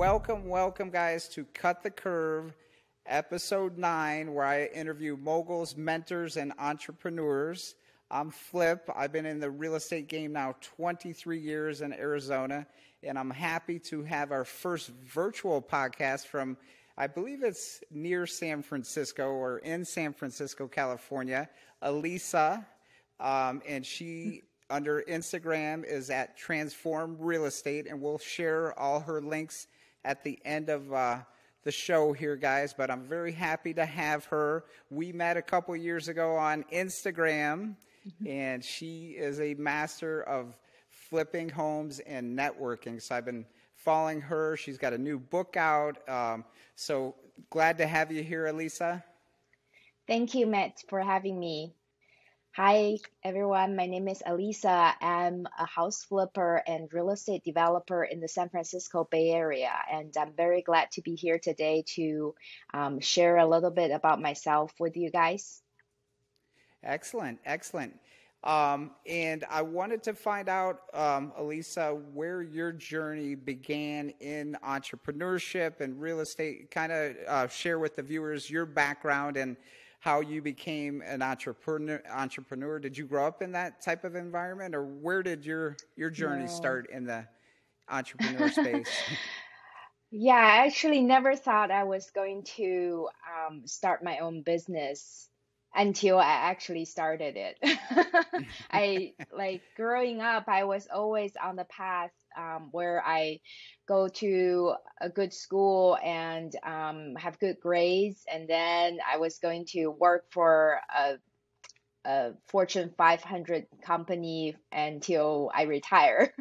welcome, guys, to Cut the Curve, episode 9, where I interview moguls, mentors, and entrepreneurs. I'm Flip. I've been in the real estate game now 23 years in Arizona, and I'm happy to have our first virtual podcast from, I believe it's near San Francisco or in San Francisco, California, Elisa, and she under Instagram is at Transform Real Estate, and we'll share all her links at the end of the show here, guys. But I'm very happy to have her. We met a couple years ago on Instagram, and she is a master of flipping homes and networking. So I've been following her. She's got a new book out. So glad to have you here, Elisa. Thank you, Matt, for having me. Hi, everyone. My name is Elisa. I'm a house flipper and real estate developer in the San Francisco Bay Area, and I'm very glad to be here today to share a little bit about myself with you guys. Excellent. And I wanted to find out, Elisa, where your journey began in entrepreneurship and real estate. Kind of share with the viewers your background and how you became an entrepreneur. Did you grow up in that type of environment, or where did your journey start in the entrepreneur space? Yeah, I actually never thought I was going to start my own business until I actually started it. Growing up, I was always on the path where I go to a good school and have good grades, and then I was going to work for a Fortune 500 company until I retire.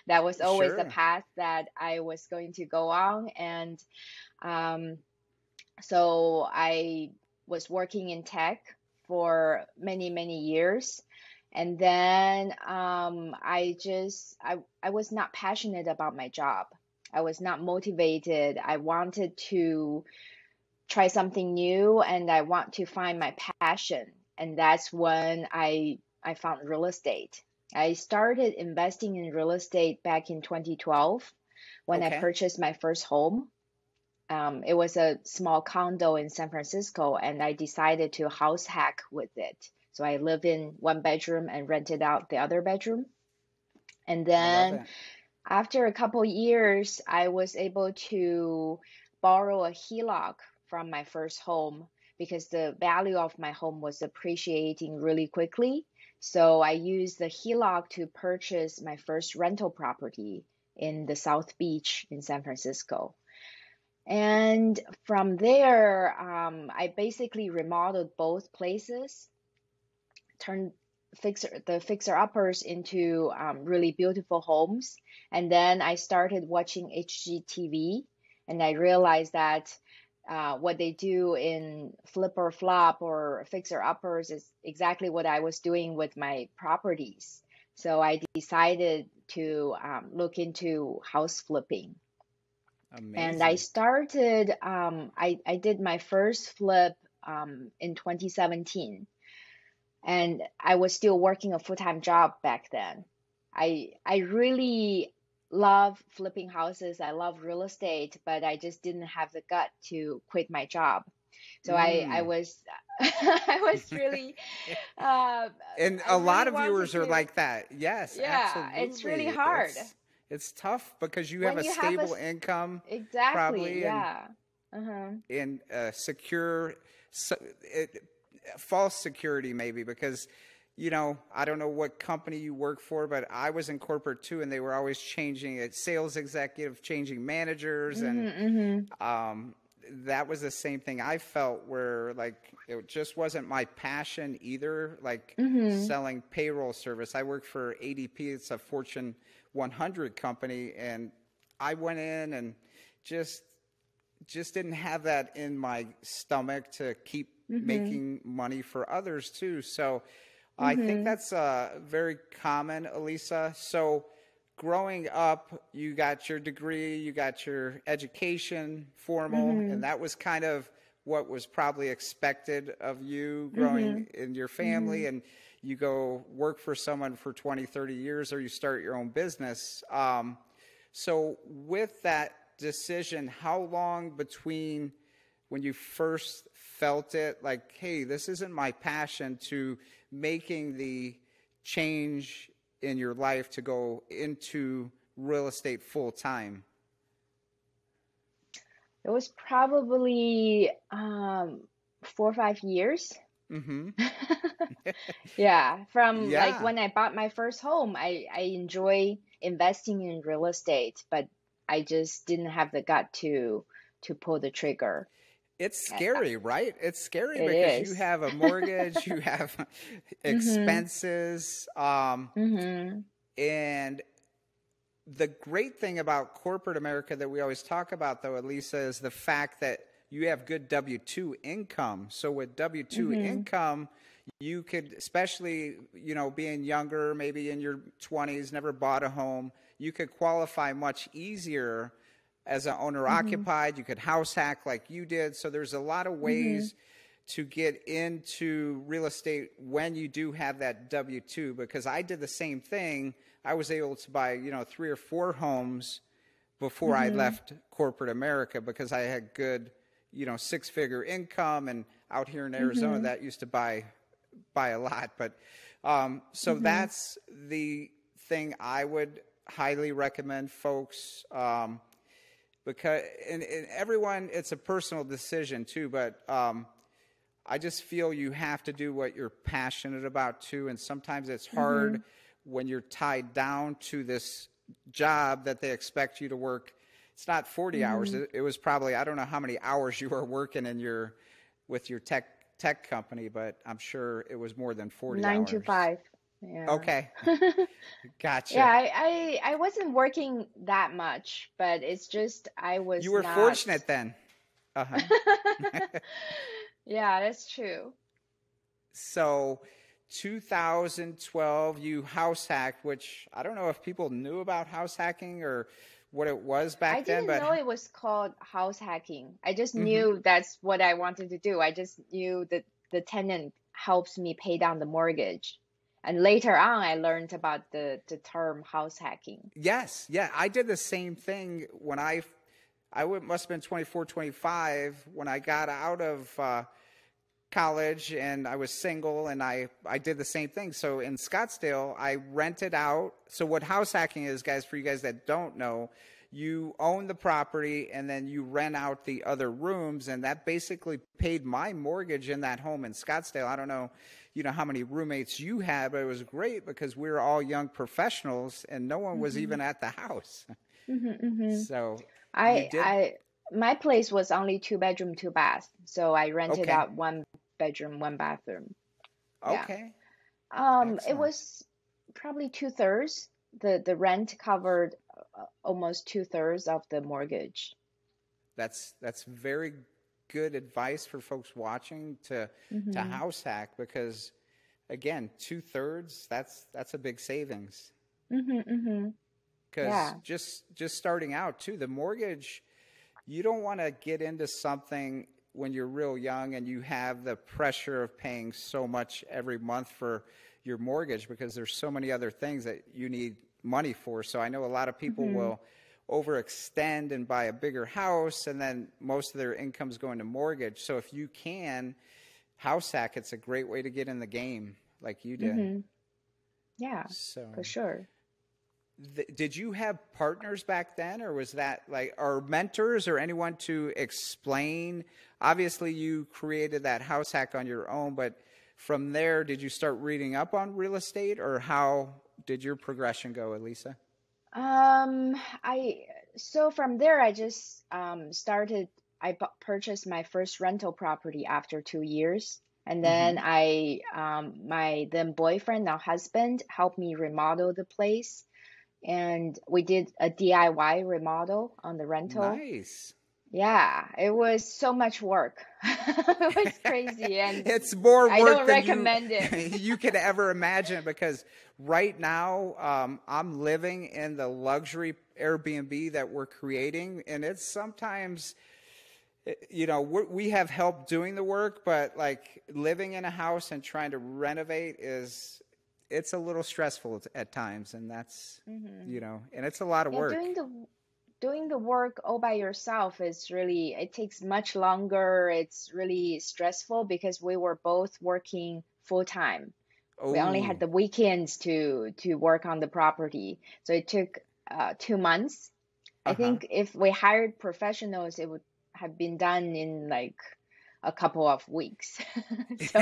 That was always the path that I was going to go on, and so I was working in tech for many years. And then I was not passionate about my job. I was not motivated. I wanted to try something new, and I want to find my passion. And that's when I found real estate. I started investing in real estate back in 2012 when I purchased my first home. It was a small condo in San Francisco, and I decided to house hack with it. So I lived in one bedroom and rented out the other bedroom. And then after a couple years, I was able to borrow a HELOC from my first home because the value of my home was appreciating really quickly. So I used the HELOC to purchase my first rental property in the South Beach in San Francisco. And from there, I basically remodeled both places, turned the fixer-uppers into really beautiful homes. And then I started watching HGTV, and I realized that what they do in flip or flop or fixer-uppers is exactly what I was doing with my properties. So I decided to look into house flipping. Amazing. And I started, I did my first flip in 2017. And I was still working a full-time job back then. I really love flipping houses. I love real estate, but I just didn't have the gut to quit my job. So I was I was really and a lot of viewers are like that. Yes, absolutely. It's really hard. It's tough because you have a stable income. Exactly. Probably, yeah. And secure. False security maybe, because I don't know what company you work for, but I was in corporate too, and they were always changing it, sales executive changing managers, and that was the same thing I felt, where like it just wasn't my passion either, like selling payroll service. I worked for ADP. It's a Fortune 100 company, and I went in and just didn't have that in my stomach to keep making money for others too. So I think that's very common, Elisa. So growing up, you got your degree, you got your education, formal, and that was kind of what was probably expected of you growing in your family, and you go work for someone for 20, 30 years, or you start your own business. So with that decision, how long between when you first felt it, like, hey, this isn't my passion, to making the change in your life to go into real estate full time? It was probably 4 or 5 years. Mm-hmm. Yeah, from like Yeah. when I bought my first home, I enjoy investing in real estate, but I just didn't have the gut to pull the trigger. It's Uh, scary, right? It's scary It because you is. have a mortgage, you have Mm-hmm. expenses, Mm-hmm. and the great thing about corporate America that we always talk about, though, Elisa, is the fact that you have good W-2 income. So with W-2 Mm-hmm. income, you could, especially, being younger, maybe in your 20s, never bought a home, you could qualify much easier as an owner Mm-hmm. occupied. You could house hack like you did. So there's a lot of Mm-hmm. ways to get into real estate when you do have that W-2, because I did the same thing. I was able to buy, 3 or 4 homes before I Mm-hmm. left corporate America because I had good, 6-figure income, and out here in Arizona Mm-hmm. that used to buy a lot. But so Mm-hmm. that's the thing I would highly recommend, folks. Because and everyone, it's a personal decision too, but I just feel you have to do what you're passionate about too, and sometimes it's Mm-hmm. hard when you're tied down to this job that they expect you to work. It's not 40 hours. Mm-hmm. It was probably, I don't know how many hours you were working with your tech company, but I'm sure it was more than 40 Nine to hours. five. Yeah. Okay, Yeah, gotcha. I wasn't working that much, but it's just I You was were not. fortunate then. Uh-huh. Yeah, that's true. So 2012, you house hacked, which I don't know if people knew about house hacking or what it was I back then, didn't but know it was called house hacking. I just mhm. knew that's what I wanted to do. I just knew that the tenant helps me pay down the mortgage. And later on, I learned about the term house hacking. Yes, yeah, I did the same thing when must have been 24, 25 when I got out of college, and I was single, and I did the same thing. So in Scottsdale, I rented out. So what house hacking is, guys, for you guys that don't know, you own the property and then you rent out the other rooms, and that basically paid my mortgage in that home in Scottsdale. I don't know, how many roommates you had, but it was great because we were all young professionals and no one was Mm-hmm. even at the house. Mm-hmm, mm-hmm. So you I did I my place was only 2 bedroom, 2 bath, so I rented okay. out 1 bedroom, 1 bathroom. Yeah. Okay. It Excellent. was probably 2/3. The rent covered almost 2/3 of the mortgage. That's very good advice for folks watching to Mm-hmm. house hack, because again, 2/3, that's a big savings. Mm-hmm. Mm-hmm. Because Yeah. just starting out too, the mortgage, you don't want to get into something when you're real young and you have the pressure of paying so much every month for your mortgage, because there's so many other things that you need money for. So I know a lot of people Mm-hmm. will overextend and buy a bigger house, and then most of their income's going to mortgage. So if you can house hack, it's a great way to get in the game like you did. Mm-hmm. Yeah, So for sure. did you have partners back then, or was that like, or mentors or anyone to explain? Obviously, you created that house hack on your own, but from there, did you start reading up on real estate, or how did your progression go, Elisa? I so from there I just started. Purchased my first rental property after 2 years, and then Mm-hmm. my then boyfriend, now husband, helped me remodel the place, and we did a DIY remodel on the rental. Nice. Yeah, it was so much work. It was crazy, and It's more I work don't than you recommend it. you could ever imagine, because right now I'm living in the luxury Airbnb that we're creating, and it's sometimes we have help doing the work, but like living in a house and trying to renovate it's a little stressful at times, and that's Hmm. and it's a lot of Yeah, work. doing the work all by yourself is really, it takes much longer. It's really stressful because we were both working full time. We only had Oh, the weekends to work on the property. So it took 2 months. I uh-huh. think if we hired professionals, it would have been done in like a couple of weeks. So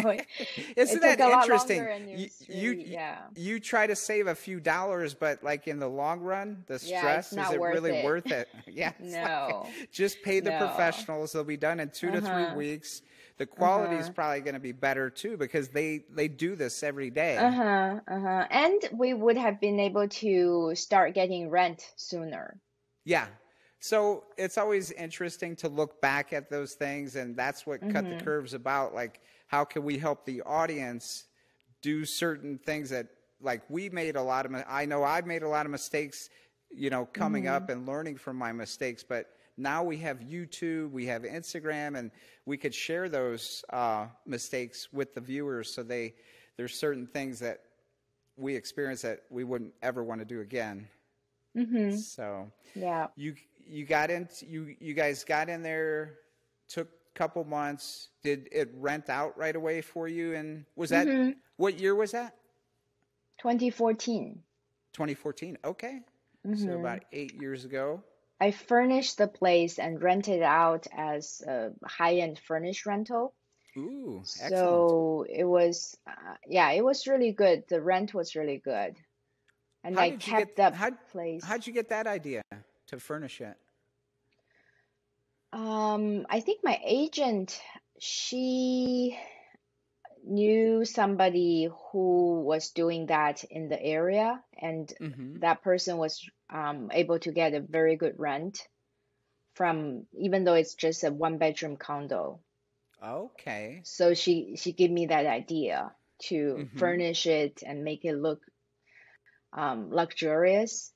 Isn't it took that a lot longer, interesting? and it You, was you really, yeah. you try to save a few dollars, but like in the long run, the Yeah, it's stress, is not it worth really it. worth it? Yeah, it's like No, just pay the no. professionals. They'll be done in 2 to 3 Uh-huh. weeks. The quality is Uh-huh. probably going to be better too because they do this every day. Uh-huh. Uh-huh. And we would have been able to start getting rent sooner. Yeah. So it's always interesting to look back at those things, and that's what Cut the Mm-hmm. Curve's about. Like, how can we help the audience do certain things that, like, we made a lot of, I know I've made a lot of mistakes, coming Mm-hmm. up and learning from my mistakes, but now we have YouTube, we have Instagram, and we could share those mistakes with the viewers. So there's certain things that we experience that we wouldn't ever want to do again. Mm-hmm. So Yeah. you got in you guys got in there, took a couple months. Did it rent out right away for you? And was that, Mm-hmm. what year was that? 2014. 2014. Okay. So Mm-hmm. about 8 years ago. I furnished the place and rented out as a high-end furnished rental. Ooh, excellent. So it was, yeah, it was really good. The rent was really good. And How I did you get kept the how'd place. you get that idea to furnish it? I think my agent, she knew somebody who was doing that in the area, and Mm-hmm. that person was able to get a very good rent from, even though it's just a one-bedroom condo. Okay. So she gave me that idea to Mm-hmm. furnish it and make it look luxurious.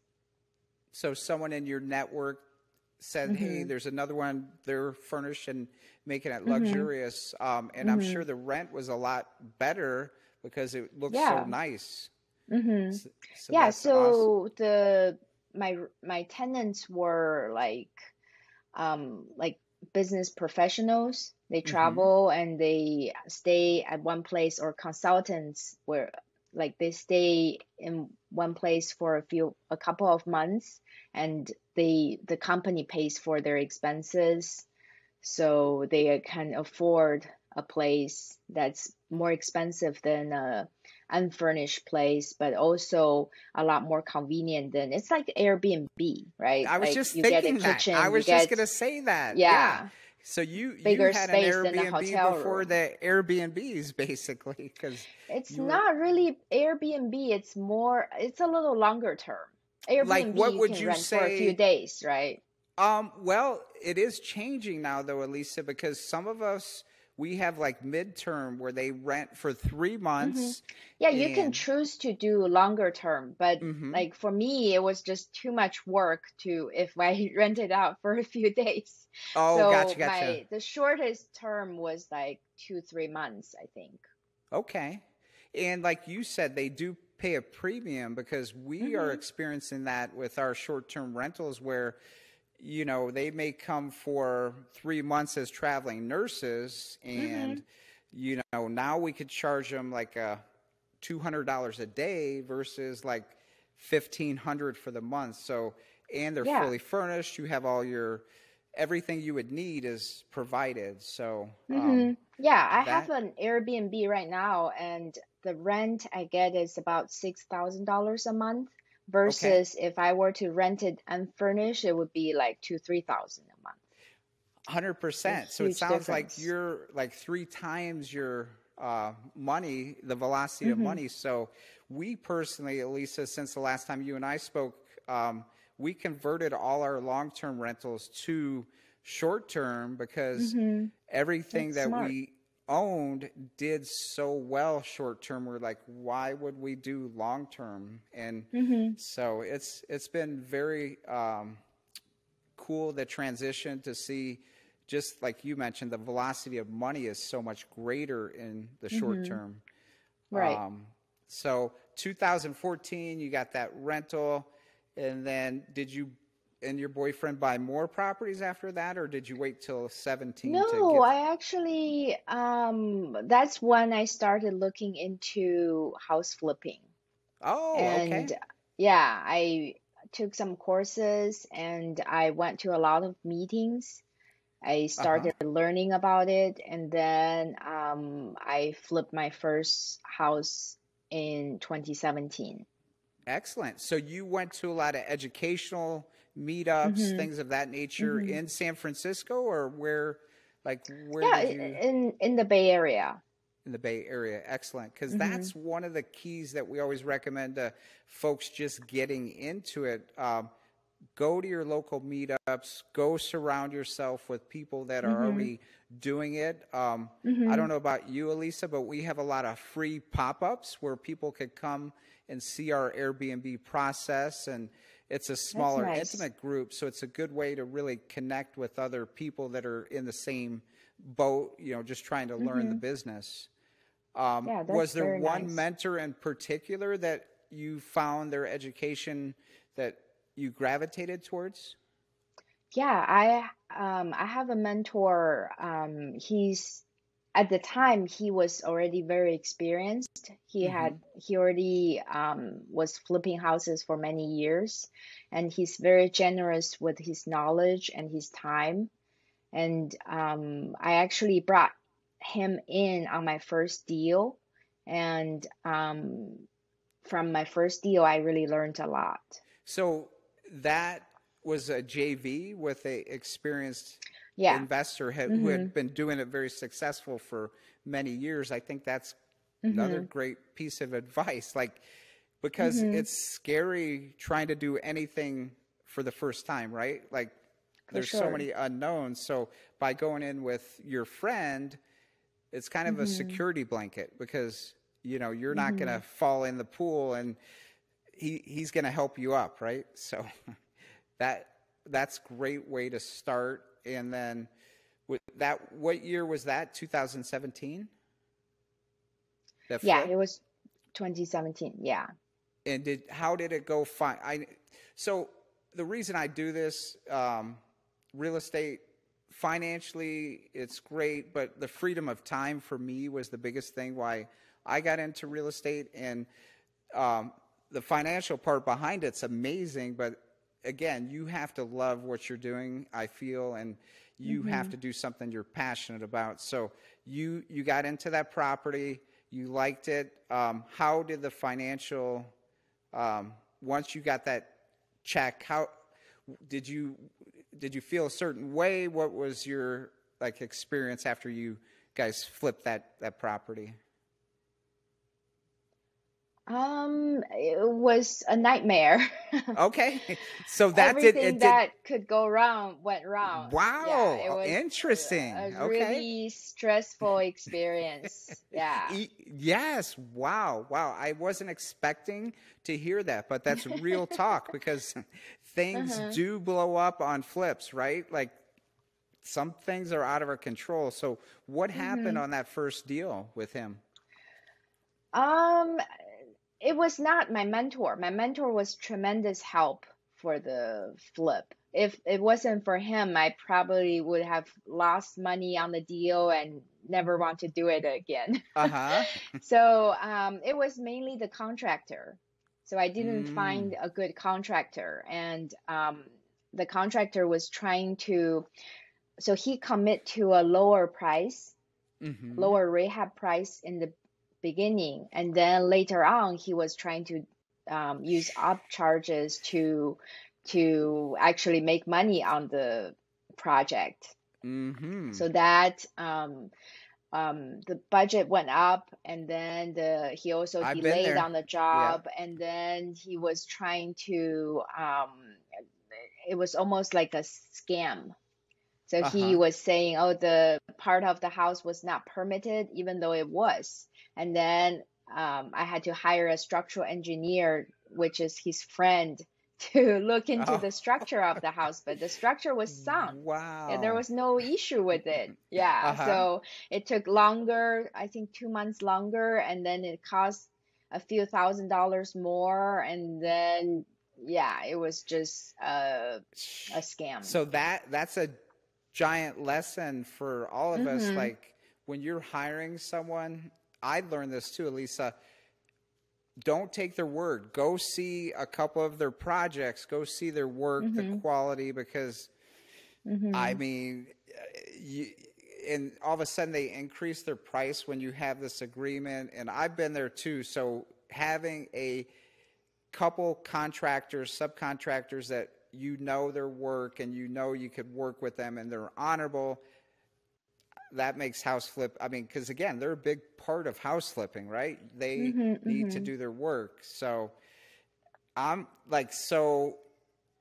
So someone in your network said, "Hey, Mm-hmm. there's another one. They're furnished and making it Mm-hmm. luxurious." And I'm Mm-hmm. sure the rent was a lot better because it looks so Yeah. nice. Mm-hmm. So Yeah. that's awesome. So my tenants were like business professionals. They Mm-hmm. travel and they stay at one place, or consultants where like they stay in one place for a couple of months, and the company pays for their expenses, so they can afford a place that's more expensive than a unfurnished place, but also a lot more convenient than, it's like Airbnb, right? I was Like just you get a thinking that. I kitchen, you was just get, gonna say that. Yeah. yeah, So you bigger had an space than a Airbnb hotel before room. the Airbnbs, basically, because It's you were not really Airbnb, it's more, it's a little longer term. like, Airbnb what you would can you rent for a few say? days, right? Well, it is changing now, though, Elisa, because some of us, we have like midterm where they rent for 3 months, Yeah, you can and choose to do longer term, but mm-hmm. like for me, it was just too much work to if I rent it out for a few days. Oh, So gotcha. the shortest term was like 2, 3 months, I think. Okay, and like you said, they do pay a premium because we are Mm-hmm. experiencing that with our short-term rentals where they may come for 3 months as traveling nurses, Mm-hmm. and now we could charge them like $200 a day versus like 1,500 for the month. So, and they're Yeah. fully furnished. You have all your everything you would need is provided. So Yeah, I have that an Airbnb right now, and the rent I get is about $6,000 a month, okay, versus if I were to rent it unfurnished, it would be like 2, 3,000 a month. A 100%. So it huge sounds like difference. you're like 3 times your money, the velocity of Mm-hmm. money. So we personally, Elisa, since the last time you and I spoke, we converted all our long-term rentals to short-term because Mm-hmm. everything That's that smart. we owned did so well short-term. We're like, why would we do long-term? And Mm-hmm. so it's been very cool, the transition to see, just like you mentioned, the velocity of money is so much greater in the short Mm-hmm. term. Right. So 2014, you got that rental, and then did you and your boyfriend buy more properties after that, or did you wait till 17 to No, get? I actually, that's when I started looking into house flipping. Oh, And okay. yeah, I took some courses and I went to a lot of meetings. I Uh-huh. started learning about it, and then I flipped my first house in 2017. Excellent. So you went to a lot of educational meetups, Mm-hmm. things of that nature Mm-hmm. in San Francisco, or where, like, where Yeah, did you? in the Bay Area. In the Bay Area. Excellent. Because Mm-hmm. that's one of the keys that we always recommend to folks just getting into it. Go to your local meetups, go surround yourself with people that are Mm-hmm. already doing it. I Mm-hmm. don't know about you, Elisa, but we have a lot of free pop ups where people could come and see our Airbnb process. And it's a That's smaller, nice. intimate group. So it's a good way to really connect with other people that are in the same boat, just trying to learn the Mm-hmm. business. Yeah, Was that's there very one nice. mentor in particular that you found their education that you gravitated towards? Yeah, I have a mentor. He's at the time he was already very experienced. Hmm. He already was flipping houses for many years, and he's very generous with his knowledge and his time. And I actually brought him in on my first deal, and from my first deal, I really learned a lot. So that was a JV with a experienced Yeah. investor who Mm-hmm. had been doing it very successful for many years. I think that's another Mm-hmm. great piece of advice. Like, because Mm-hmm. it's scary trying to do anything for the first time, right? Like, For there's so sure. many unknowns. So by going in with your friend, it's kind of a Mm-hmm. security blanket because you're not going Mm-hmm. to fall in the pool, and he's going to help you up, right? So that that's great way to start. And then with that, what year was that? 2017. That Yeah, flip. it was 2017. Yeah. And how did it go? Fine. So the reason I do this, real estate, financially, it's great, but the freedom of time for me was the biggest thing why I got into real estate. And um, the financial part behind it's amazing, but again, you have to love what you're doing, I feel, and you have Mm-hmm. to do something you're passionate about. So you got into that property, you liked it. How did the financial once you got that check, how did you did you feel a certain way? What was your like experience after you guys flipped that property? It was a nightmare. Okay, so that did Everything it did. that could go wrong went wrong. Yeah, it Wow, was interesting. a Okay. really stressful experience. Yeah. Yes, wow, wow. I wasn't expecting to hear that, but that's real talk because things Uh-huh. do blow up on flips, right? Like some things are out of our control. So, what happened Mm-hmm. on that first deal with him? Um, it was not my mentor. My mentor was tremendous help for the flip. If it wasn't for him, I probably would have lost money on the deal and never want to do it again. Uh huh. So it was mainly the contractor. So I didn't Mm, find a good contractor, and the contractor was trying to. So he commit to a lower price, mm-hmm. lower rehab price in the beginning, and then later on he was trying to use up charges to actually make money on the project. Mm-hmm. So that the budget went up, and then he also I've been delayed there. on the Yeah. job, and then he was trying to it was almost like a scam. So Uh he huh. was saying, oh, the part of the house was not permitted, even though it was. And then I had to hire a structural engineer, which is his friend, to look into Oh, the structure of the house. But the structure was sound. Yeah, there wow. was no issue with it. Uh Yeah. huh. So it took longer, I think 2 months longer, and then it cost a few $1,000s more. And then yeah, it was just a scam. So that's a giant lesson for all of us. Mm-hmm. Like when you're hiring someone, I learned this too, Elisa. Don't take their word. Go see a couple of their projects. Go see their work, the Mm-hmm. quality, because I Mm-hmm. mean, and all of a sudden they increase their price when you have this agreement. And I've been there too. So having a couple contractors, subcontractors that you know their work and you know you could work with them and they're honorable, that makes house flip. I mean, because again, they're a big part of house flipping, right? They Mm-hmm. need to Mm-hmm. do their work. So I'm like, so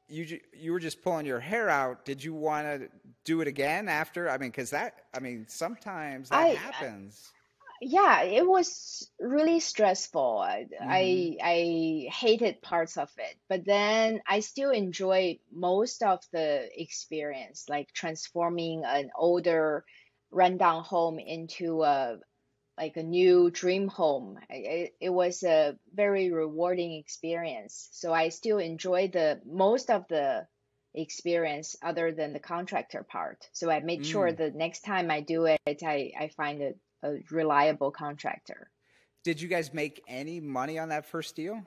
you were just pulling your hair out. Did you want to do it again after? I mean, because sometimes that I happens. Yeah, it was really stressful. Mm-hmm. I hated parts of it, but then I still enjoy most of the experience, like transforming an older rundown home into a new dream home. It was a very rewarding experience. So I still enjoy the most of the experience other than the contractor part. So I made sure Mm. the next time I do it, I find a reliable contractor. Did you guys make any money on that first deal?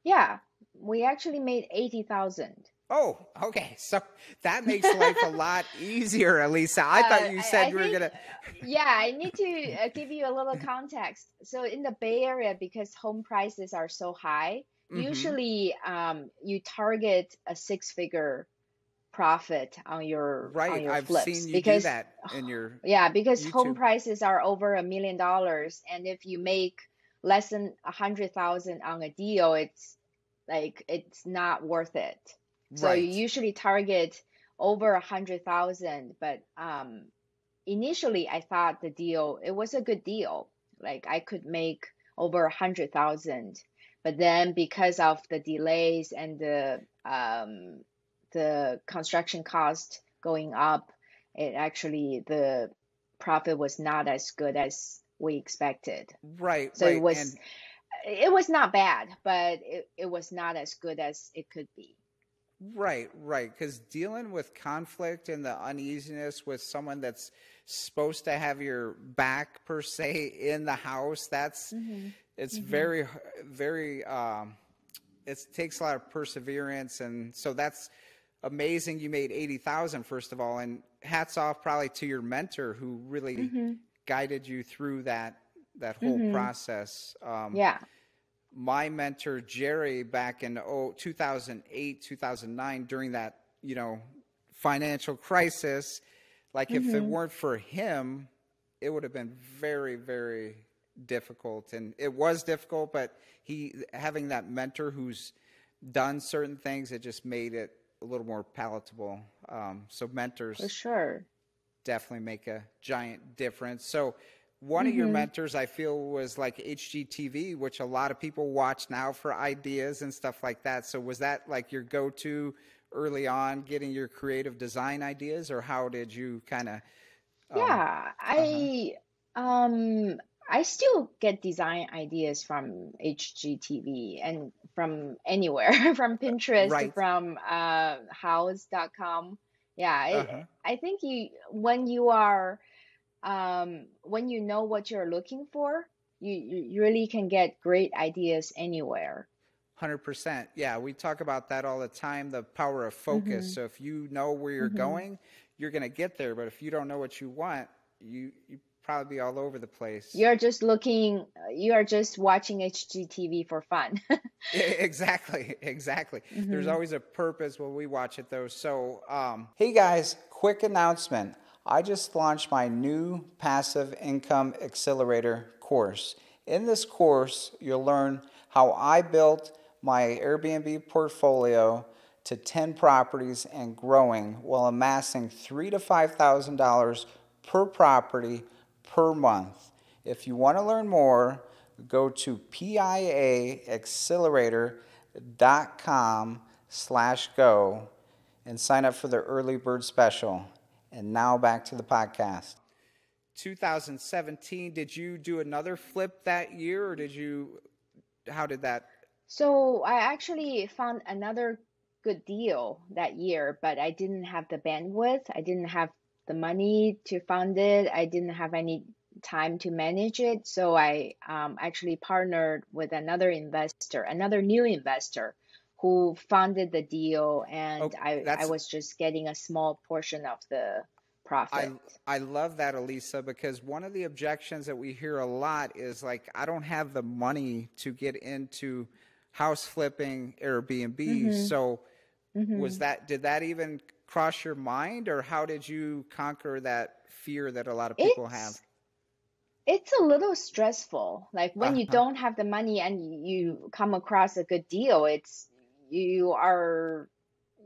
Yeah, we actually made 80,000. Oh, okay. So that makes life a lot easier, Elisa. I thought you said I you were think, gonna. yeah, I need to give you a little context. So in the Bay Area, because home prices are so high, Mm-hmm. usually you target a six-figure profit on Right. your I've seen flips you do because that in your yeah, because home YouTube. prices are over $1 million, and if you make less than 100,000 on a deal, it's not worth it. So you Right. usually target over 100,000, but initially I thought the deal it was a good deal. Like I could make over 100,000, but then because of the delays and the construction cost going up, it actually the profit was not as good as we expected. Right. So Right. And it was not bad, but it was not as good as it could be. right. Right. Because dealing with conflict and the uneasiness with someone that's supposed to have your back per se in the house, Hmm. it's Hmm. very it takes a lot of perseverance, and so that's amazing. You made 80,000 first of all, and hats off probably to your mentor who really Hmm. guided you through that whole Hmm. process. Yeah. My mentor Jerry back in 2008 2009 during that financial crisis, like if it Hmm. weren't for him, it would have been very very difficult, and it was difficult, but he having that mentor who's done certain things, it just made it a little more palatable. So For mentors sure. definitely make a giant difference. So one of your Hmm. mentors I feel was like HGTV, which a lot of people watch now for ideas and stuff like that. So was that like your go-to early on getting your creative design ideas, or how did you kind of um Yeah, uh-huh. I still get design ideas from HGTV and from anywhere, from Pinterest, Right. from house.com. Yeah, Uh-huh. I think when you know what you're looking for, you really can get great ideas anywhere. 100%. Yeah, we talk about that all the time, the power of focus. Mm-hmm. So if you know where you're Mm-hmm. going, you're going to get there. But if you don't know what you want, you probably be all over the place. You are just watching HGTV for fun. Exactly, exactly. There's Mm-hmm. always a purpose when we watch it, though. So, hey guys, quick announcement. I just launched my new passive income accelerator course. In this course, you'll learn how I built my Airbnb portfolio to 10 properties and growing while amassing $3,000 to $5,000 per property per month. If you want to learn more, go to piaaccelerator.com/go and sign up for the early bird special. And now back to the podcast. 2017, did you do another flip that year, or how did that? So I actually found another good deal that year, but I didn't have the bandwidth. I didn't have the money to fund it. I didn't have any time to manage it. So I actually partnered with another investor, another new investor who funded the deal, and Oh, I that's was just getting a small portion of the I profit. I love that, Elisa, because one of the objections that we hear a lot is like, I don't have the money to get into house flipping Airbnb. Mm-hmm. So Mm-hmm. did that even cross your mind, or how did you conquer that fear that a lot of people have? It's it's a little stressful. Like when you Uh-huh. don't have the money and you come across a good deal, you are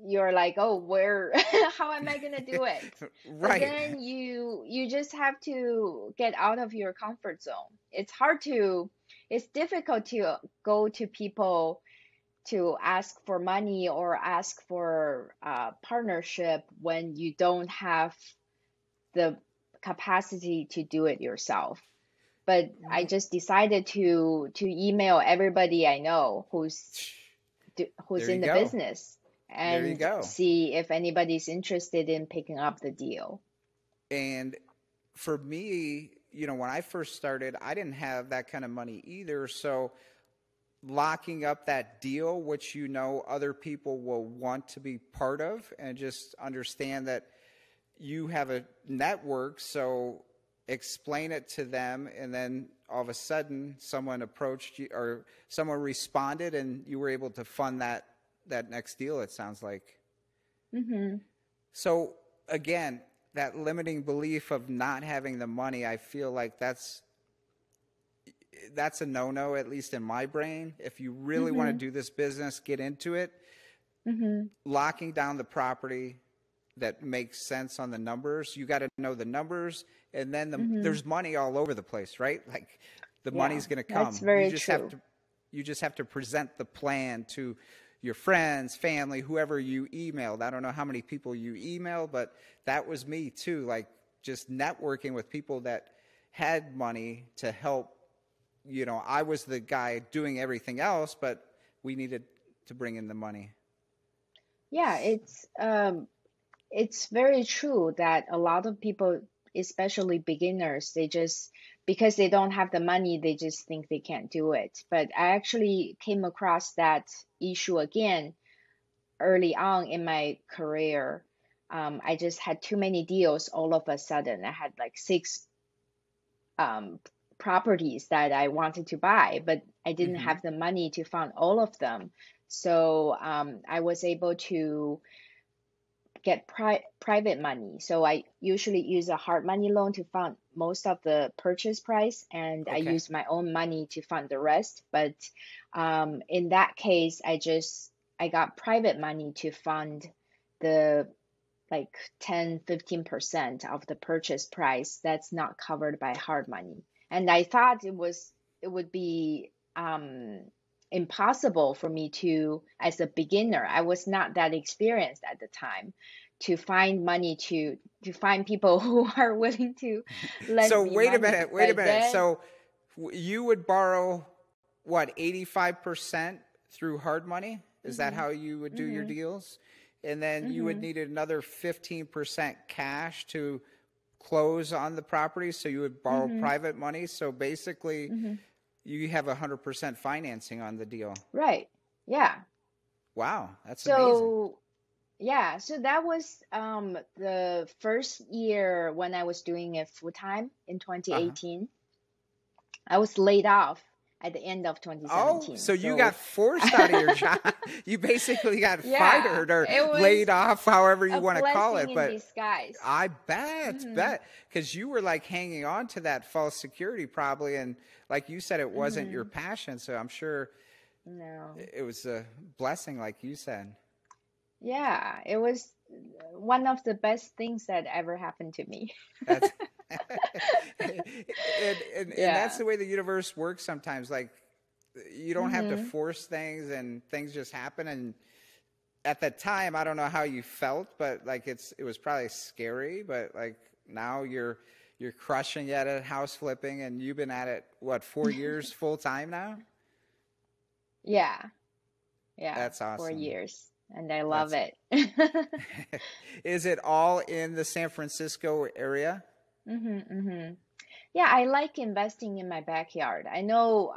you're like, oh, where, how am I gonna do it? But Right. then you just have to get out of your comfort zone. It's difficult to go to people to ask for money or ask for partnership when you don't have the capacity to do it yourself. But I just decided to email everybody I know who's There you in the go. business There you and go. see if anybody's interested in picking up the deal. And for me, when I first started, I didn't have that kind of money either. So locking up that deal, which other people will want to be part of, and just understand that you have a network. So explain it to them, and then all of a sudden someone approached you or someone responded, and you were able to fund that next deal, it sounds like. Mm-hmm. So again, that limiting belief of not having the money, I feel like that's a no-no, at least in my brain. If you really want to Mm-hmm. do this business, get into it. Mm-hmm. Locking down the property that makes sense on the numbers. You got to know the numbers, and then Mm-hmm. there's money all over the place, right? Like the Yeah, money's going to that's come. very true. You just have to present the plan to your friends, family, whoever you emailed. I don't know how many people you emailed, but that was me too. Like just networking with people that had money to help. I was the guy doing everything else, but we needed to bring in the money. Yeah, it's very true that a lot of people, especially beginners, they just because they don't have the money, they just think they can't do it. But I actually came across that issue again early on in my career. I just had too many deals all of a sudden. I had like six um, properties that I wanted to buy, but I didn't Hmm. have the money to fund all of them. So I was able to get private money. So I usually use a hard money loan to fund most of the purchase price, and I Okay. use my own money to fund the rest. But in that case, I got private money to fund the like 10-15% of the purchase price that's not covered by hard money. And I thought it would be impossible for me to, as a beginner, I was not that experienced at the time, to find money to find people who are willing to lend So me wait a money. minute, wait a But minute. then, So you would borrow what, 85% through hard money? Is that mm-hmm, how you would do your mm-hmm, deals? And then you would mm-hmm, need another 15% cash to close on the property. So you would borrow mm-hmm, private money. So basically, mm-hmm. you have 100% financing on the deal. Right. Yeah. Wow, that's amazing. So yeah, so that was the first year when I was doing it full time in Uh-huh. 2018. I was laid off at the end of Oh, 2017. so you got So forced out of your job. You basically got yeah, fired or it laid was off, however you a want to call blessing it. in But disguise. I bet, Mm-hmm. bet, because you were like hanging on to that false security probably. And like you said, it wasn't your Mm-hmm. passion. So I'm sure No. it was a blessing, like you said. Yeah, it was one of the best things that ever happened to me. That's and that's Yeah. the way the universe works sometimes. Like you don't have to Mm-hmm. force things, and things just happen. And at that time, I don't know how you felt, but like it was probably scary. But like now you're crushing it at house flipping, and you've been at it what, 4 years full time now? Yeah. Yeah, That's awesome. years, and I love That's it. Is it all in the San Francisco area? Mm-hmm. Yeah, I like investing in my backyard. I know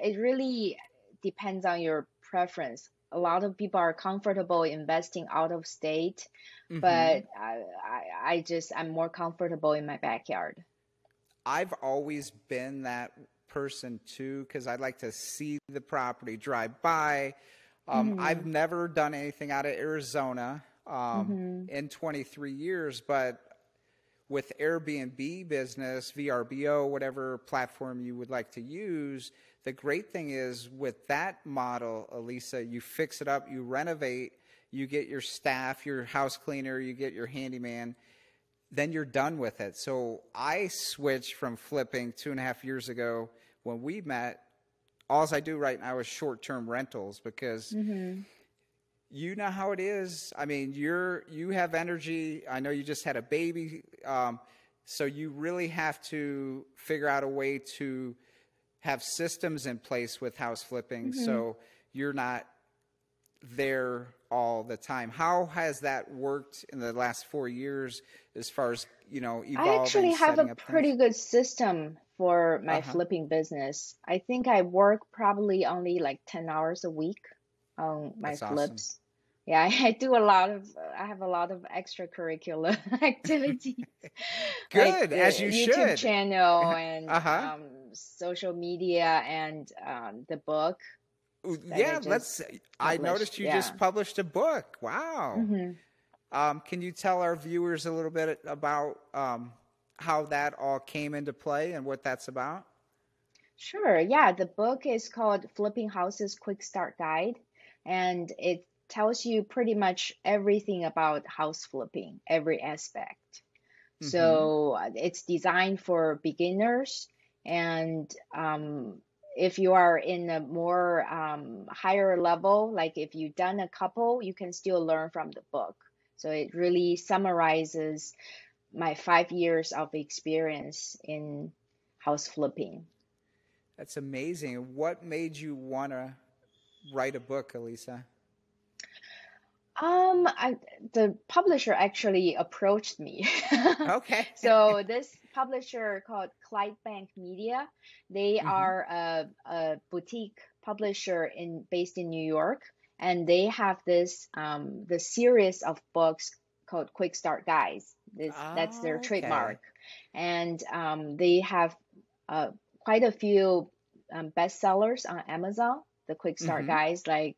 it really depends on your preference. A lot of people are comfortable investing out of state, Mm-hmm. but I'm more comfortable in my backyard. I've always been that person too, because I like to see the property, drive by. Mm-hmm. I've never done anything out of Arizona Mm-hmm. in 23 years, but with Airbnb business, VRBO, whatever platform you would like to use, the great thing is with that model, Elisa, you fix it up, you renovate, you get your staff, your house cleaner, you get your handyman, then you're done with it. So I switched from flipping 2.5 years ago when we met. All I do right now is short-term rentals because Mm-hmm. you know how it is. I mean, you have energy. I know you just had a baby, so you really have to figure out a way to have systems in place with house flipping, Mm-hmm. so you're not there all the time. How has that worked in the last 4 years as far as, I evolving, actually have a setting up pretty things? good system for my Uh-huh. flipping business. I think I work probably only like 10 hours a week on my That's awesome. flips. Yeah, I have a lot of extracurricular activities, like Good, as the you YouTube should. channel and Uh-huh. social media and the book that I Yeah, just I published. noticed you Yeah. just published a book. Wow. Mm-hmm. Can you tell our viewers a little bit about how that all came into play and what that's about? Sure. Yeah, the book is called Flipping Houses Quick Start Guide, and it tells you pretty much everything about house flipping, every aspect. Mm-hmm. So it's designed for beginners, and if you are in a more higher level, like if you've done a couple, you can still learn from the book. So it really summarizes my 5 years of experience in house flipping. That's amazing. What made you want to write a book, Elisa? I, the publisher actually approached me. Okay. So this publisher called Clydebank Media, they Mm-hmm. are a boutique publisher based in New York, and they have this the series of books called Quick Start Guides. That's their Okay. trademark, and they have uh, quite a few bestsellers on Amazon. The Quick Start Mm-hmm. Guides, like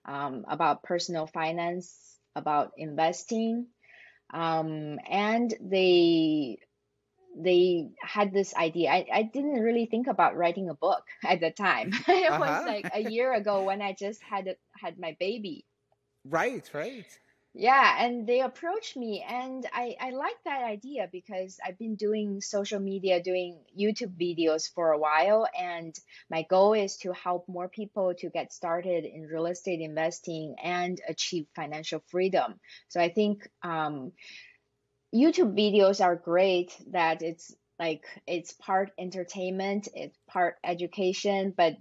about personal finance, about investing, and they had this idea. I didn't really think about writing a book at the time. It was Uh-huh. like a year ago when I just had my baby. Right, right. Yeah, and they approached me, and I like that idea because I've been doing social media, doing YouTube videos for a while, and my goal is to help more people to get started in real estate investing and achieve financial freedom. So I think YouTube videos are great that it's like it's part entertainment, it's part education, but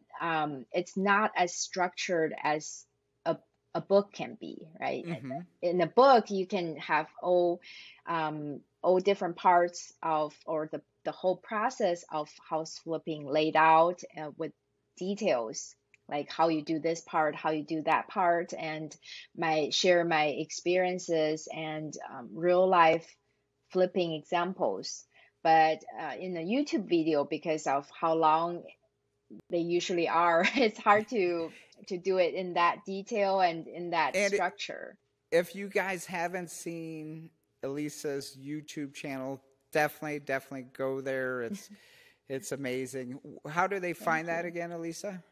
it's not as structured as a, a book can be, right? Mm-hmm. In a book, you can have all different parts of or the whole process of house flipping laid out with details like how you do this part, how you do that part, and share my experiences and real life flipping examples. But in a YouTube video, because of how long they usually are, it's hard to do it in that detail and in that And structure. if you guys haven't seen Elisa's YouTube channel, definitely go there. It's amazing. How do they Thank find that you. again, Elisa?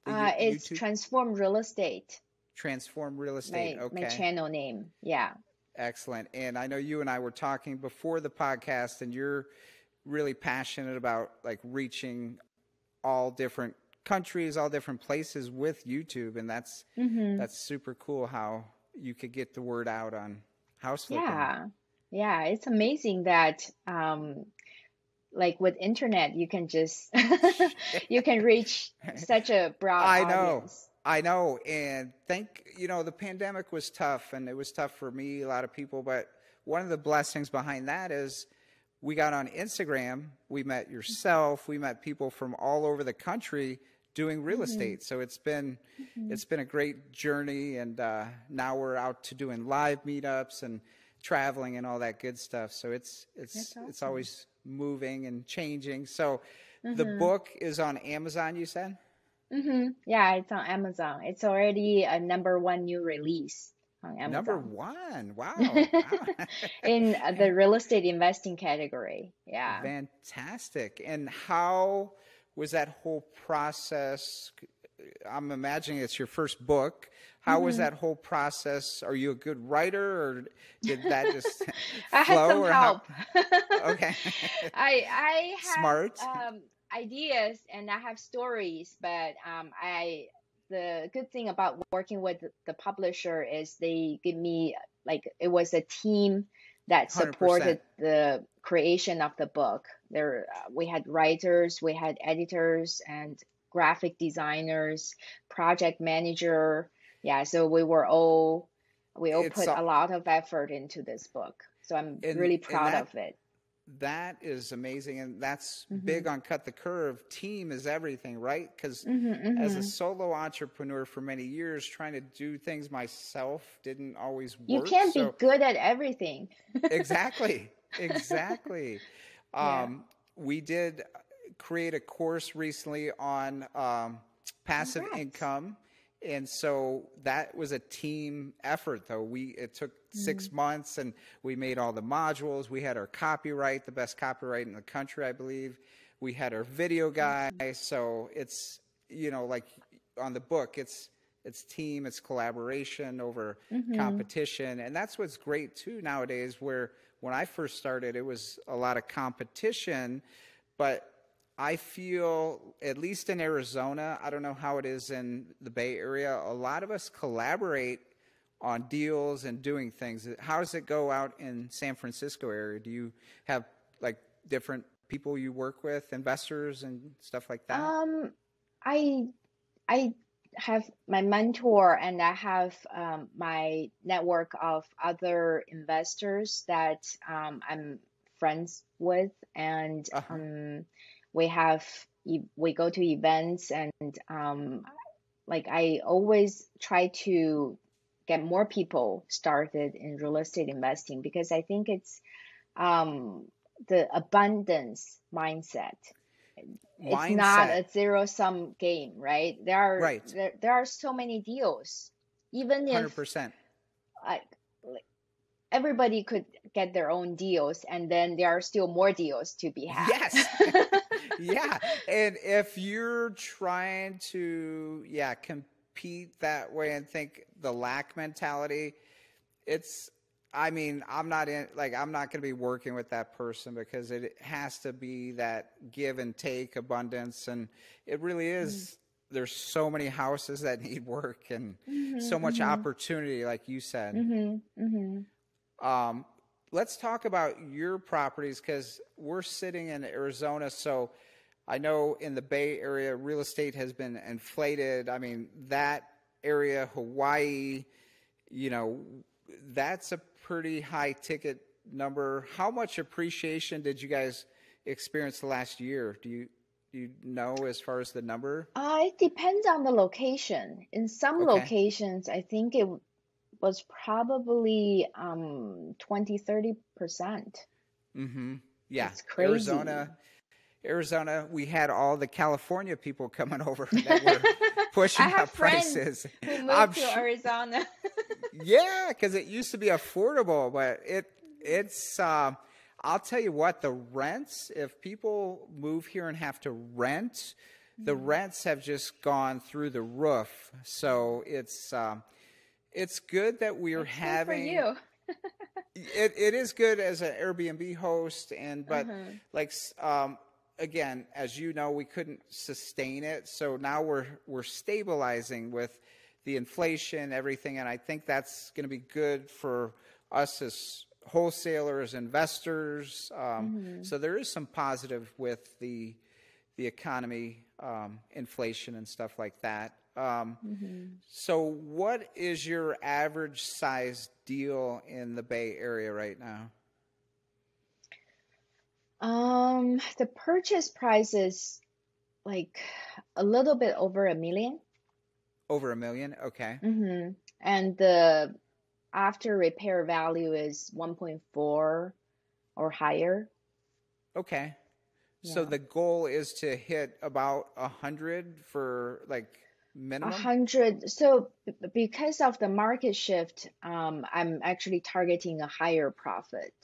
The It's YouTube Transform Real Estate, Transform Real Estate. my Okay. channel name. Yeah. Excellent. And I know you and I were talking before the podcast, and you're really passionate about like reaching all different countries, all different places with YouTube, and Mm-hmm. that's super cool how you could get the word out on house flipping. Yeah. Yeah. It's amazing that like with internet you can just you can reach such a broad I know. audience. I know, and the pandemic was tough, and it was tough for me, a lot of people, but one of the blessings behind that is we got on Instagram, we met yourself, we met people from all over the country doing real estate. So it's been a great journey, and now we're out to doing live meetups and traveling and all that good stuff. So it's always moving and changing. So the book is on Amazon, you said? Yeah, it's on Amazon. It's already a #1 new release on Amazon. #1, wow. In the real estate investing category. Yeah. Fantastic. And how was that whole process? I'm imagining it's your first book. How was that whole process? Are you a good writer, or did that just I flow? had some help. Okay. I have Smart. ideas and I have stories, but the good thing about working with the publisher is they give me, like, it was a team that 100%. supported the creation of the book. We had writers, we had editors, and graphic designers, project manager. Yeah, so we all put a lot of effort into this book. So I'm really proud of it. That is amazing, and that's big on Cut the Curve. Team is everything, right? Because as a solo entrepreneur for many years, trying to do things myself didn't always work. You can't be good at everything. Exactly. Yeah. We did create a course recently on passive income. And so that was a team effort, though. It took 6 months, and we made all the modules. We had our copyright, the best copyright in the country, I believe. We had our video guy. So it's, like on the book, it's team, it's collaboration over competition. And that's what's great, too, nowadays, where when I first started, it was a lot of competition, but I feel, at least in Arizona, I don't know how it is in the Bay Area, a lot of us collaborate on deals and doing things. How does it go out in San Francisco area? Do you have, like, different people you work with, investors and stuff like that? I have my mentor, and I have my network of other investors that I'm friends with, and we go to events, and like, I always try to get more people started in real estate investing, because I think it's the abundance mindset. It's not a zero-sum game, right? There are so many deals, even if 100%. Like everybody could get their own deals, and then there are still more deals to be had. Yes. Yeah. And if you're trying to, compete that way and think the lack mentality, I'm not going to be working with that person, because it has to be that give and take abundance. And it really is. There's so many houses that need work, and so much opportunity, like you said. Let's talk about your properties, because we're sitting in Arizona. So I know in the Bay Area, real estate has been inflated. I mean, that area, Hawaii, that's a pretty high ticket number. How much appreciation did you guys experience the last year? Do you know, as far as the number? It depends on the location. In some locations, I think it was probably 20-30%. Yeah, it's crazy. Arizona, we had all the California people coming over that were pushing up prices. Who moved to Arizona. Yeah, because it used to be affordable, but it's I'll tell you what, the rents, if people move here and have to rent, the rents have just gone through the roof. So it's good that we're having. Good for you. It is good as an Airbnb host, but again, as you know, we couldn't sustain it. So now we're stabilizing with the inflation, everything, and I think that's going to be good for us as wholesalers, investors. So there is some positive with the economy, inflation and stuff like that. So what is your average size deal in the Bay Area right now? The purchase price is like a little bit over $1 million. Over $1 million? Okay. And the after repair value is 1.4 or higher. Okay. So Yeah. the goal is to hit about 100 for like minimum? 100. So because of the market shift, I'm actually targeting a higher profit,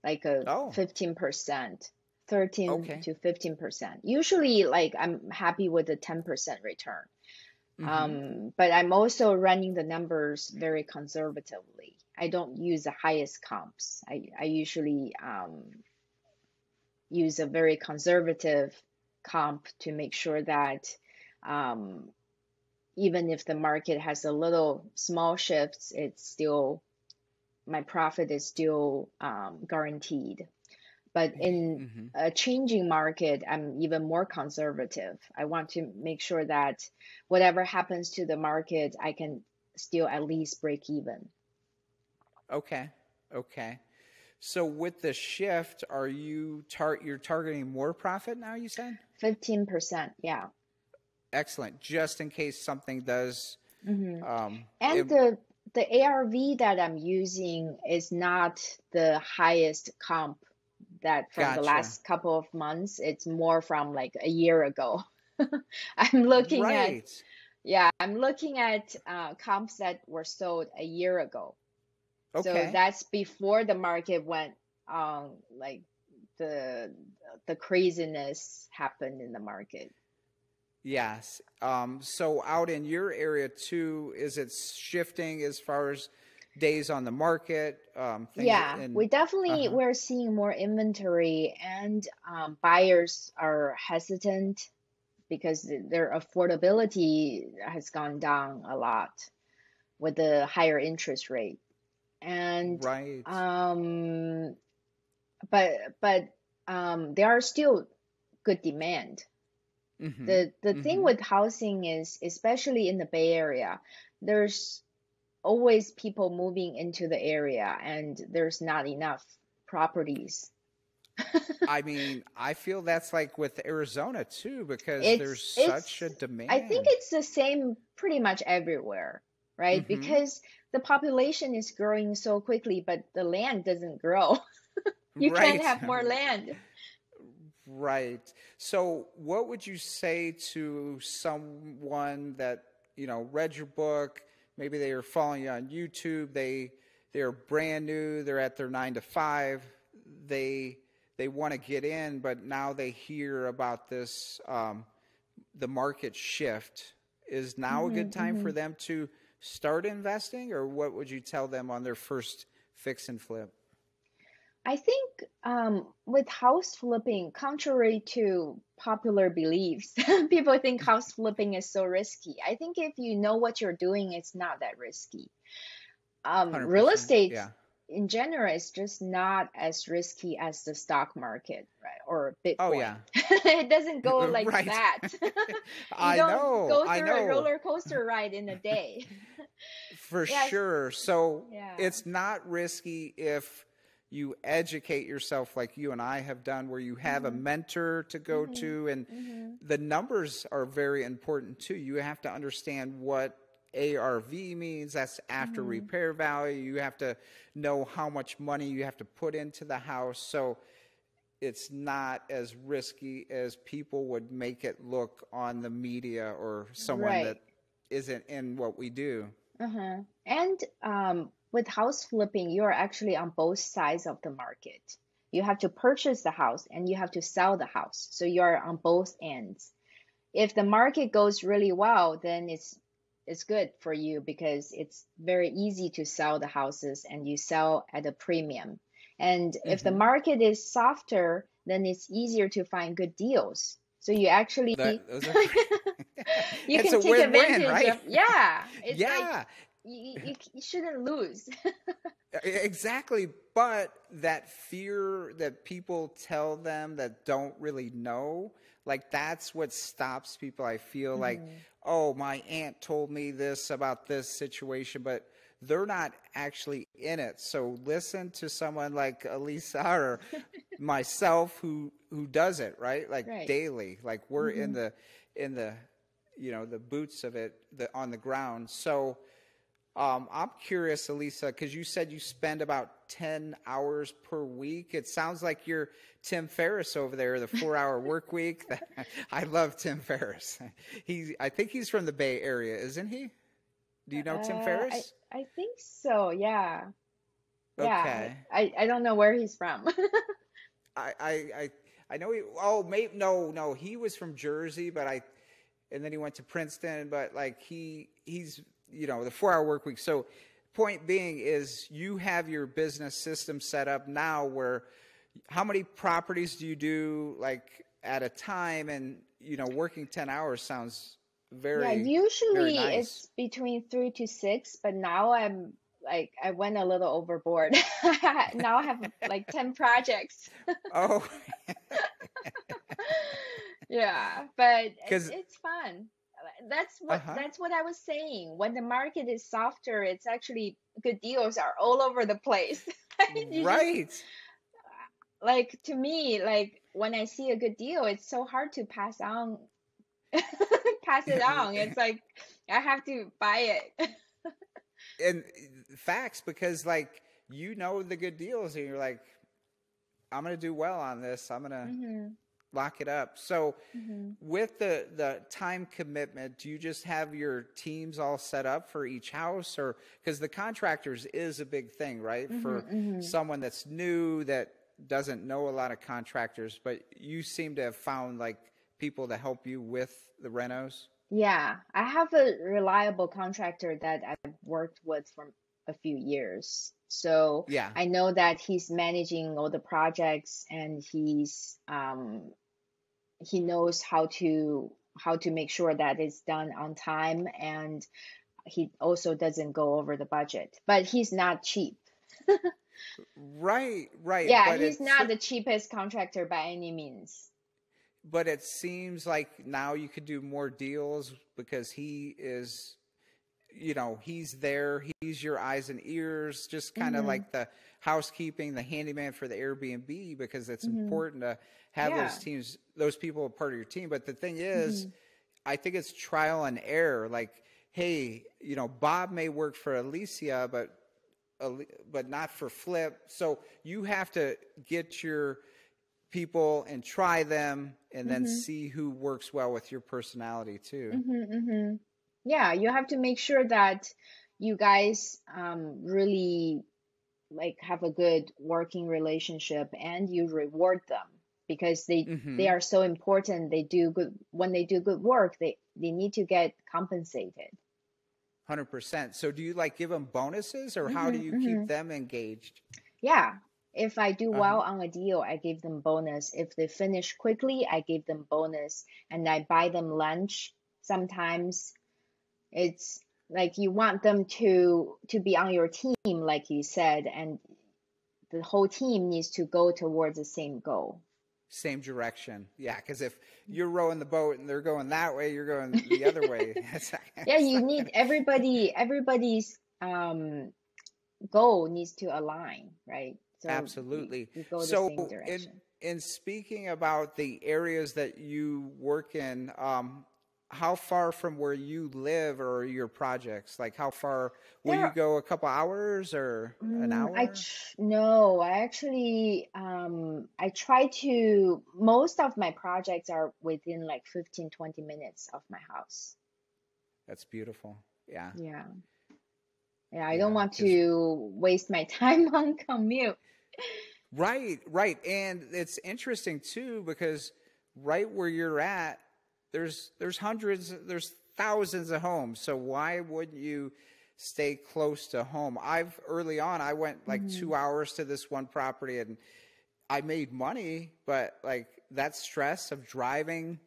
like a Oh, 15%, 13 okay. to 15%. Usually, like I'm happy with a 10% return. But I'm also running the numbers very conservatively. I don't use the highest comps. I usually use a very conservative comp to make sure that even if the market has a little small shifts, it's still my profit is still guaranteed. But in a changing market, I'm even more conservative. I want to make sure that whatever happens to the market, I can still at least break even. Okay. Okay. So with the shift, are you're targeting more profit now, you said? 15%, yeah. Excellent. Just in case something does. And the ARV that I'm using is not the highest comp that from the Gotcha. last couple of months. It's more from like a year ago. I'm looking at, Right. I'm looking at comps that were sold a year ago. So Okay. that's before the market went like the craziness happened in the market. Yes. So out in your area too, is it shifting as far as days on the market? We definitely we're seeing more inventory, and buyers are hesitant because their affordability has gone down a lot with the higher interest rate. And Right. but there are still good demand. The thing with housing is, especially in the Bay Area, there's always people moving into the area and there's not enough properties. I mean, I feel that's like with Arizona too, because there's It's such a I think demand. it's the same pretty much everywhere, right? Because the population is growing so quickly, but the land doesn't grow. You can't Right. have more land. Right. So what would you say to someone that, read your book, maybe they are following you on YouTube, they're brand new, they're at their 9 to 5, they want to get in, but now they hear about this the market shift. Is now a good time for them to start investing, or what would you tell them on their first fix and flip? I think with house flipping, contrary to popular beliefs, people think house flipping is so risky. I think if you know what you're doing, it's not that risky. Real 100%. estate Yeah. in general is just not as risky as the stock market, right? Or Oh, Bitcoin. yeah. It doesn't go like Right. that. You I don't know. go I through a know. roller coaster ride in a day. For Yes. sure. So Yeah. it's not risky if you educate yourself like you and I have done, where you have a mentor to go to, and the numbers are very important too. You have to understand what ARV means. That's after repair value. You have to know how much money you have to put into the house. So it's not as risky as people would make it look on the media or someone that Right. isn't in what we do. And with house flipping, you're actually on both sides of the market. You have to purchase the house and you have to sell the house. So you're on both ends. If the market goes really well, then it's good for you because it's very easy to sell the houses and you sell at a premium. And if the market is softer, then it's easier to find good deals. So you actually Those are you it's can a take win-win, advantage right? of, it's like Yeah, you shouldn't lose. exactly. But that fear that people tell them that don't really know, like that's what stops people. I feel like, oh, my aunt told me this about this situation, but they're not actually in it. So listen to someone like Elisa or myself who does it, right? Like Right. daily, like we're in the the boots of it, on the ground. So I'm curious, Elisa, because you said you spend about 10 hours per week. It sounds like you're Tim Ferriss over there, the 4-hour work week. I love Tim Ferriss. I think he's from the Bay Area, isn't he? Do you know Tim Ferriss? I think so. Yeah. Yeah. Okay. I don't know where he's from. I know he. Oh, maybe no. He was from Jersey, and then he went to Princeton. But like he's the 4-hour work week. So, point being is you have your business system set up now. Where how many properties do you do like at a time? And working 10 hours sounds very Usually very it's nice. between 3 to 6, but now I'm like I went a little overboard. Now I have like 10 projects. Oh, Yeah, but because it's fun. That's uh what huh. that's what I was saying. When the market is softer, it's actually good deals are all over the place. You just Right. like to me, like when I see a good deal, it's so hard to pass it on. It's like I have to buy it. And facts, because like the good deals and you're like, I'm gonna do well on this, I'm gonna Hmm. lock it up. So Hmm. with the time commitment, do you just have your teams all set up for each house, or because the contractors is a big thing, right, Hmm. for Hmm. someone that's new that doesn't know a lot of contractors, but you seem to have found like people to help you with the renos. Yeah, I have a reliable contractor that I've worked with for a few years. So Yeah. I know that he's managing all the projects and he knows how to make sure that it's done on time, and he also doesn't go over the budget. But he's not cheap. Right, Yeah, he's not the cheapest contractor by any means. but it seems like now you could do more deals because he is, he's there. He's your eyes and ears, just kind of Hmm. like the housekeeping, the handyman for the Airbnb, because it's Hmm. important to have Yeah. those people a part of your team. But the thing is, Hmm. I think it's trial and error. Like, hey, Bob may work for Alicia, but not for Flip. So you have to get your people and try them and then Hmm. see who works well with your personality too. Hmm. Hmm. Yeah, you have to make sure that you guys really like have a good working relationship, and you reward them because they Mm-hmm. are so important. They do good when they do good work. They need to get compensated. 100%. So do you like give them bonuses, or how do Hmm. you keep Hmm. them engaged? Yeah. If I do Uh-huh. well on a deal, I give them bonus. If they finish quickly, I give them bonus, and I buy them lunch. Sometimes it's like you want them to be on your team, like you said, and the whole team needs to go towards the same goal. Same direction. Yeah, because if you're rowing the boat and they're going that way, you're going the other way. Yeah, It's you not need gonna. everybody's goal needs to align, right? So Absolutely. we go the So same in direction. in speaking about the areas that you work in, how far from where you live or your projects? Like how far will you There, go? A couple hours or an hour? no, I actually I try to most of my projects are within like 15-20 minutes of my house. That's beautiful. Yeah, Yeah. Yeah, I don't yeah. want Because to waste my time on commute. right, and it's interesting too because right where you're at, there's hundreds, there's thousands of homes. So why wouldn't you stay close to home? Early on, I went like Hmm. 2 hours to this one property and I made money, but like that stress of driving,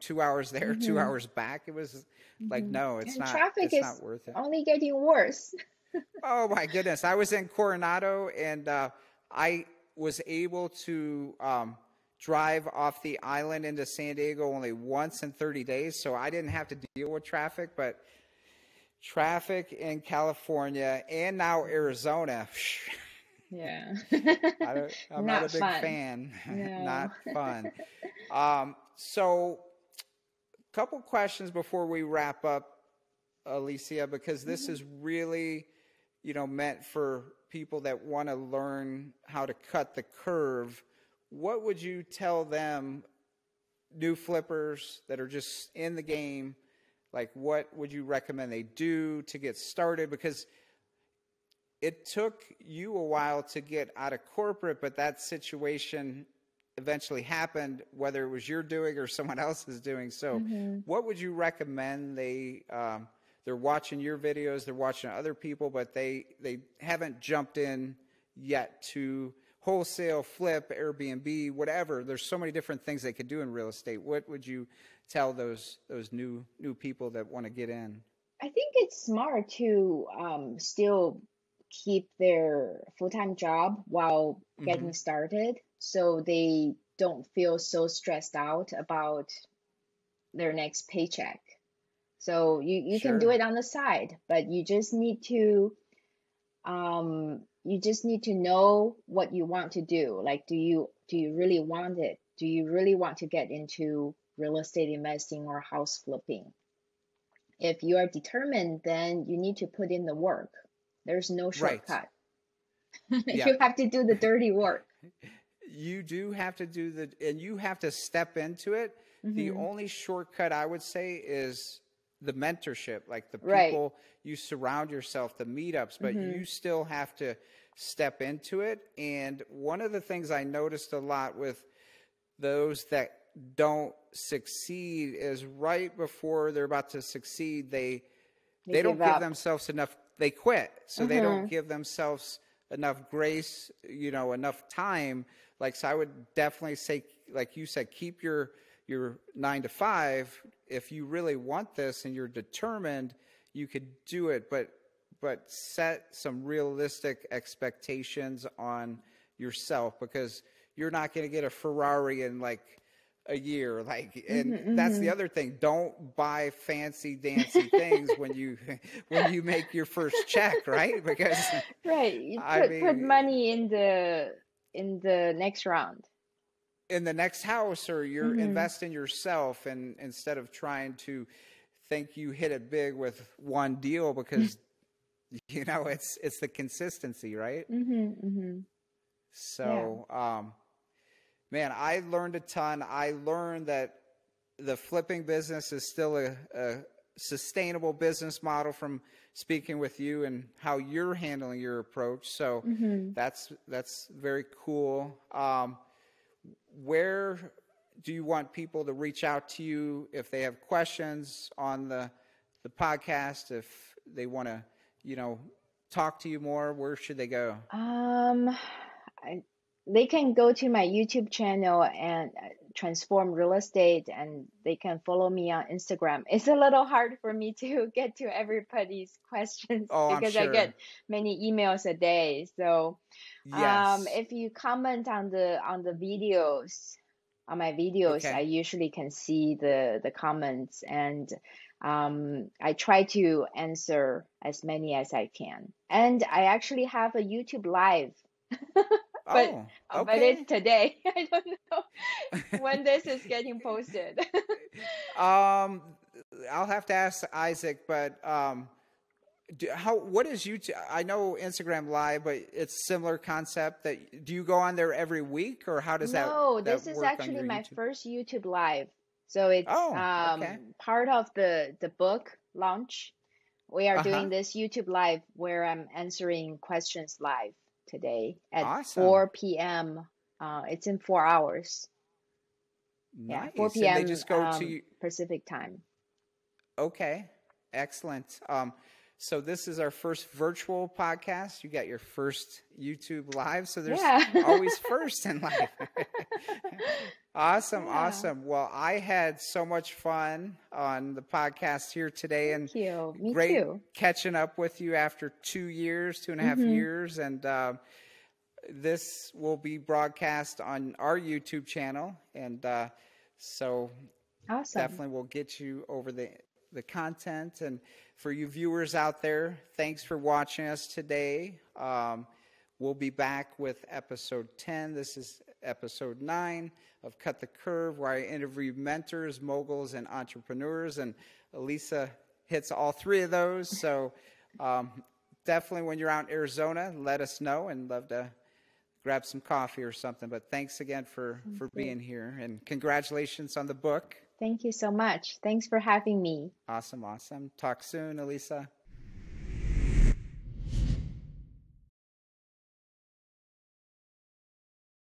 2 hours there, two Hmm. hours back, it was like, Hmm. no, And traffic it's is not worth it. only getting worse. Oh my goodness. I was in Coronado and I was able to drive off the island into San Diego only once in 30 days, so I didn't have to deal with traffic, but traffic in California and now Arizona, Yeah. I'm not Not a big fun. fan. No. Not fun. So a couple questions before we wrap up, Alicia, because this is really, meant for people that want to learn how to cut the curve. What would you tell them, new flippers that are just in the game? Like, what would you recommend they do to get started? Because it took you a while to get out of corporate, but that situation eventually happened, whether it was you're doing or someone else is doing. So what would you recommend they're watching your videos, they're watching other people, but they haven't jumped in yet to wholesale, flip, Airbnb, whatever. There's so many different things they could do in real estate. What would you tell those new people that want to get in? I think it's smart to still keep their full-time job while getting started, so they don't feel so stressed out about their next paycheck. So you can do Sure. it on the side, but you just need to know what you want to do. Like, do you really want it? Do you really want to get into real estate investing or house flipping? If you are determined, then you need to put in the work. There's no Right. shortcut. Yeah. You have to do the dirty work. You do have to and you have to step into it. The only shortcut I would say is the mentorship, like the Right. people you surround yourself, the meetups, but you still have to step into it. And one of the things I noticed a lot with those that don't succeed is right before they're about to succeed, they don't give give up. themselves enough, they quit. So they don't give themselves enough grace, enough time. Like, so I would definitely say, like you said, keep your 9 to 5. If you really want this and you're determined, you could do it, but set some realistic expectations on yourself, because you're not going to get a Ferrari in like a year. Like, and that's the other thing. Don't buy fancy dancy things when you make your first check, right? Because Right. You I put mean, money in the next round. in the next house, or you're investing yourself, and instead of trying to think you hit it big with one deal, because it's the consistency, right? So man, I learned a ton. I learned that the flipping business is still a sustainable business model from speaking with you and how you're handling your approach. So that's very cool. Where do you want people to reach out to you if they have questions on the podcast? If they want to, talk to you more, where should they go? They can go to my YouTube channel and Transform Real Estate, and they can follow me on Instagram. It's a little hard for me to get to everybody's questions Oh, I'm because I sure. get many emails a day. So Yes. if you comment on the videos, on my videos, Okay. I usually can see the comments, and I try to answer as many as I can. And I actually have a YouTube live. but Oh, but it's okay. today. I don't know when this is getting posted. I'll have to ask Isaac, but what is YouTube? I know Instagram Live, but it's similar concept. That do you go on there every week, or how does No, that this is work on actually your my YouTube? first YouTube live. So it's Oh, okay. part of the book launch. We are Uh-huh. doing this YouTube live where I'm answering questions live today at Awesome. 4 p.m. It's in 4 hours. Yeah, 4 Nice. And they p.m. just go to Pacific time. Okay. Excellent. So this is our first virtual podcast. You got your first YouTube live. So there's always first in life. Awesome. Yeah. Awesome. Well, I had so much fun on the podcast here today, and Thank you. Me great too. catching up with you after 2 years, 2.5 years. And this will be broadcast on our YouTube channel, and so Awesome. definitely we'll get you over the content. And for you viewers out there, thanks for watching us today. We'll be back with episode 10. This is episode 9 of Cut the Curve, where I interview mentors, moguls, and entrepreneurs. And Elisa hits all 3 of those. So definitely when you're out in Arizona, let us know, and love to grab some coffee or something. But thanks again for being here, and congratulations on the book. Thank you so much. Thanks for having me. Awesome. Talk soon, Elisa.